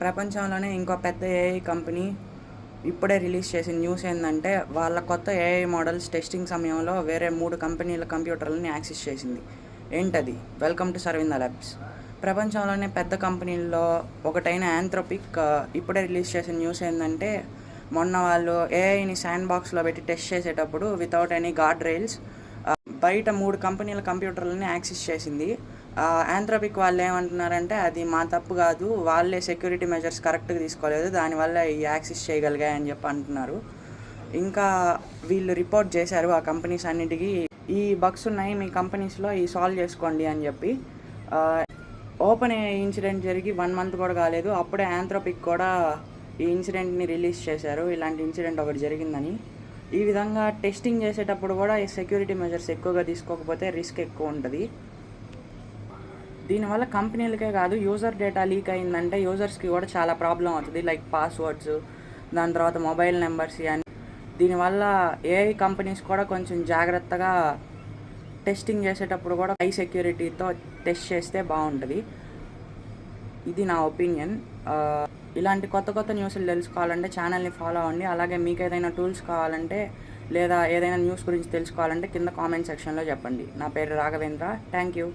ప్రపంచంలోనే ఇంకో పెద్ద ఏఐ కంపెనీ ఇప్పుడే రిలీజ్ చేసిన న్యూస్ ఏంటంటే వాళ్ళ కొత్త ఏఐ మోడల్స్ టెస్టింగ్ సమయంలో వేరే 3 కంపెనీల కంప్యూటర్లని యాక్సెస్ చేసింది. ఏంటది? వెల్కమ్ టు సర్వింద ల్యాబ్స్. ప్రపంచంలోనే పెద్ద కంపెనీల్లో ఒకటైన యాంథ్రోపిక్ ఇప్పుడే రిలీజ్ చేసిన న్యూస్ ఏంటంటే మొన్న వాళ్ళు ఏఐని శాండ్ బాక్స్లో పెట్టి టెస్ట్ చేసేటప్పుడు వితౌట్ ఎనీ గార్డ్ రైల్స్ బయట 3 కంపెనీల కంప్యూటర్లని యాక్సెస్ చేసింది. యాంథ్రోపిక్ వాళ్ళు ఏమంటున్నారంటే అది మా తప్పు కాదు, వాళ్ళే సెక్యూరిటీ మెజర్స్ కరెక్ట్గా తీసుకోలేదు, దానివల్ల ఈ యాక్సెస్ చేయగలిగాయని చెప్పి అంటున్నారు. ఇంకా వీళ్ళు రిపోర్ట్ చేశారు ఆ కంపెనీస్ అన్నిటికీ, ఈ బగ్స్ ఉన్నాయి మీ కంపెనీస్లో, ఈ సాల్వ్ చేసుకోండి అని చెప్పి. ఓపెన్ ఏఐ ఇన్సిడెంట్ జరిగి 1 మంత్ కూడా కాలేదు, అప్పుడే యాంథ్రోపిక్ కూడా ఈ ఇన్సిడెంట్ని రిలీజ్ చేశారు, ఇలాంటి ఇన్సిడెంట్ ఒకటి జరిగిందని. ఈ విధంగా టెస్టింగ్ చేసేటప్పుడు కూడా ఈ సెక్యూరిటీ మెజర్స్ ఎక్కువగా తీసుకోకపోతే రిస్క్ ఎక్కువ ఉంటుంది. దీనివల్ల కంపెనీలకే కాదు, యూజర్ డేటా లీక్ అయిందంటే యూజర్స్కి కూడా చాలా ప్రాబ్లం అవుతుంది, లైక్ పాస్వర్డ్స్, దాని తర్వాత మొబైల్ నెంబర్స్ అని. దీనివల్ల ఏఐ కంపెనీస్ కూడా కొంచెం జాగ్రత్తగా టెస్టింగ్ చేసేటప్పుడు కూడా హై సెక్యూరిటీతో టెస్ట్ చేస్తే బాగుంటుంది. ఇది నా ఒపీనియన్. ఇలాంటి కొత్త కొత్త న్యూస్లు తెలుసుకోవాలంటే ఛానల్ని ఫాలో అవ్వండి. అలాగే మీకు ఏదైనా టూల్స్ కావాలంటే లేదా ఏదైనా న్యూస్ గురించి తెలుసుకోవాలంటే కింద కామెంట్ సెక్షన్లో చెప్పండి. నా పేరు రాఘవేంద్ర. Thank you.